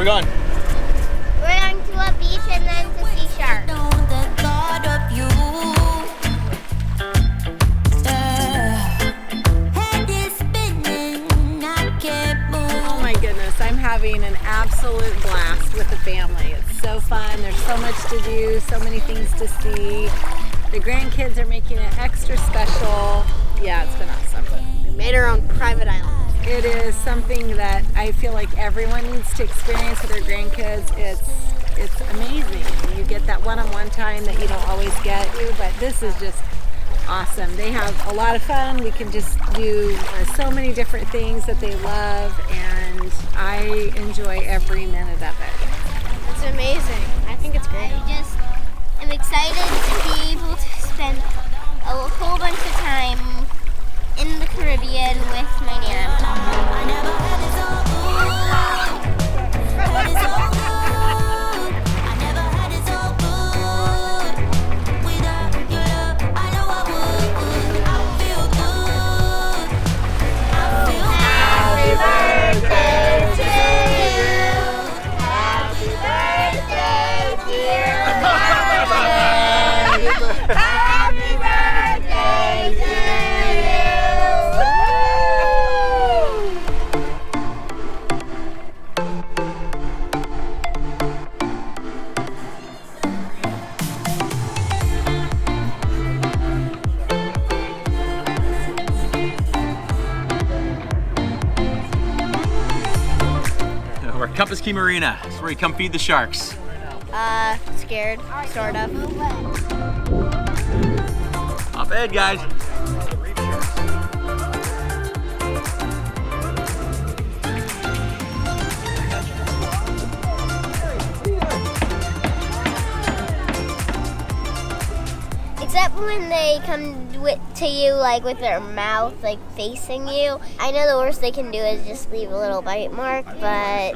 we going? We're going to a beach and then to see sharks. Oh my goodness, I'm having an absolute blast with the family. It's so fun. There's so much to do, so many things to see. The grandkids are making it extra special. Yeah, it's been awesome. We made our own private island. It is something that I feel like everyone needs to experience with their grandkids. It's amazing. You get that one-on-one time that you don't always get, but this is just awesome. They have a lot of fun. We can just do so many different things that they love, and I enjoy every minute of it. It's amazing. I think it's great. I'm excited to be able to spend a whole bunch of time in the Caribbean with my Nana. Happy birthday to We're at Compass Cay Marina. It's where you come feed the sharks. Scared, sort of. Not bad, guys. Except when they come to you like with their mouth like facing you. I know the worst they can do is just leave a little bite mark, but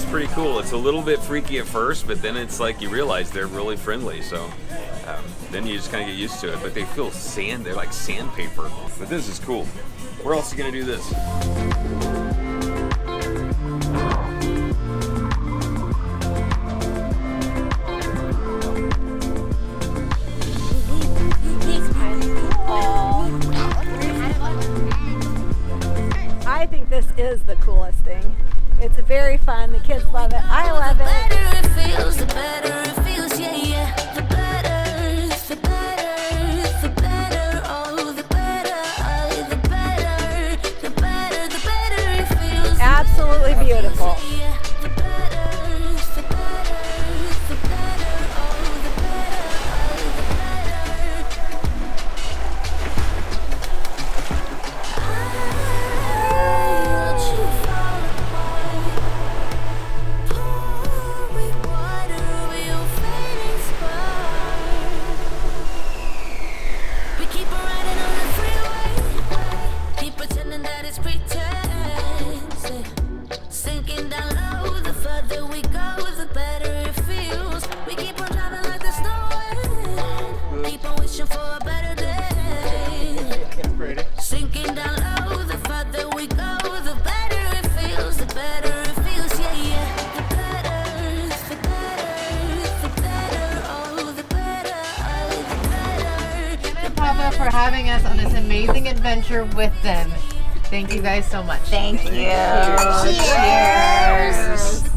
pretty cool. It's a little bit freaky at first, but then it's like you realize they're really friendly, so then you just kind of get used to it. But they feel sand, they're like sandpaper. But this is cool. Where else are you gonna do this? I think this is the coolest thing. It's very fun. The kids love it. I love it. The better it feels, the better it feels, yeah, yeah. The better, the better, the better, oh, the better, oh, the better, the better, the better it feels. Absolutely beautiful. The better, the better, the better, oh, the better, oh, the for having us on this amazing adventure with them. Thank you guys so much. Thank you. Cheers. Cheers.